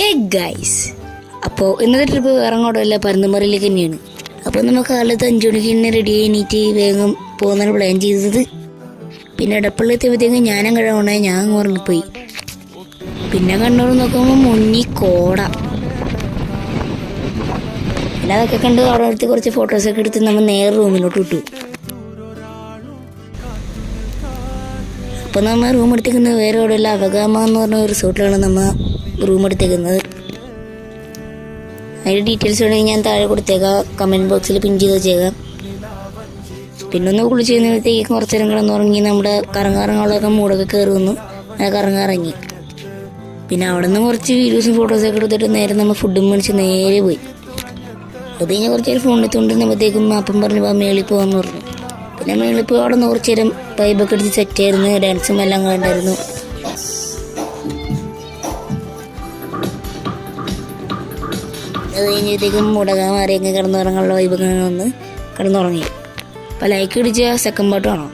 Hey guys, അപ്പോൾ ഇന്നത്തെ trip വേറെ അങ്ങോട്ടല്ല, പരുന്തുംപാറയിലേക്ക് തന്നെയാണ്. അപ്പോൾ നമുക്ക് കാലത്ത് 5 മണിക്ക് തന്നെ റെഡി ആയിട്ട് വേഗം പോകുന്നതാണ് പ്ലാൻ ചെയ്തത്. പിന്നെ ഇടപ്പള്ളി എത്തിയപ്പോഴത്തേക്കും ഞാനും കഴിവണേ ഞാൻ ഉറങ്ങിപ്പോയി. പിന്നെ കണ്ണൂർ നോക്കുമ്പോൾ മുന്നി കോട. പിന്നെ അതൊക്കെ കണ്ട് അവിടെ അടുത്ത് കുറച്ച് ഫോട്ടോസൊക്കെ എടുത്ത് നമ്മൾ നേരെ റൂമിലോട്ട് വിട്ടു. അപ്പോൾ നമ്മൾ റൂം എടുത്തേക്കുന്നത് വേറെ എവിടെയല്ല, അവഗാമ എന്ന് പറഞ്ഞ ഒരു റിസോർട്ടിലാണ് നമ്മൾ റൂം എടുത്തേക്കുന്നത്. അതിൻ്റെ ഡീറ്റെയിൽസ് വേണമെങ്കിൽ ഞാൻ താഴെ കൊടുത്തേക്കാം, കമൻറ്റ് ബോക്സിൽ പിൻ ചെയ്ത് വെച്ചേക്കാം. പിന്നെ ഒന്ന് കുളിച്ച് കഴിഞ്ഞപ്പോഴത്തേക്ക് കുറച്ച് നേരം കിടന്നുറങ്ങി. നമ്മുടെ കറങ്ങാറങ്ങാളൊക്കെ മൂടൊക്കെ കയറി വന്നു, അങ്ങനെ കറങ്ങാറങ്ങി. പിന്നെ അവിടെ നിന്ന് കുറച്ച് വീഡിയോസും ഫോട്ടോസൊക്കെ എടുത്തിട്ട് നേരെ നമ്മൾ ഫുഡും മേടിച്ച് നേരെ പോയി. അത് കഴിഞ്ഞാൽ കുറച്ച് നേരം ഫോണിൽ തൊണ്ടിരുന്നപ്പോഴത്തേക്കും അപ്പം പറഞ്ഞു മേളിൽ പോകാമെന്ന് പറഞ്ഞു. പിന്നെ മേളിൽ പോയി അവിടെ നിന്ന് കുറച്ച് നേരം വൈബൊക്കെ എടുത്ത് സെറ്റായിരുന്നു, ഡാൻസും എല്ലാം കണ്ടായിരുന്നു. അത് കഴിഞ്ഞപ്പോഴത്തേക്കും മുടകാൻ മാറിയൊക്കെ കിടന്നുറങ്ങാനുള്ള വൈബൊക്കെ വന്ന് കിടന്നുറങ്ങി. അപ്പോൾ ലൈക്ക് അടിച്ച സെക്കൻഡ് പാർട്ട് കാണാം.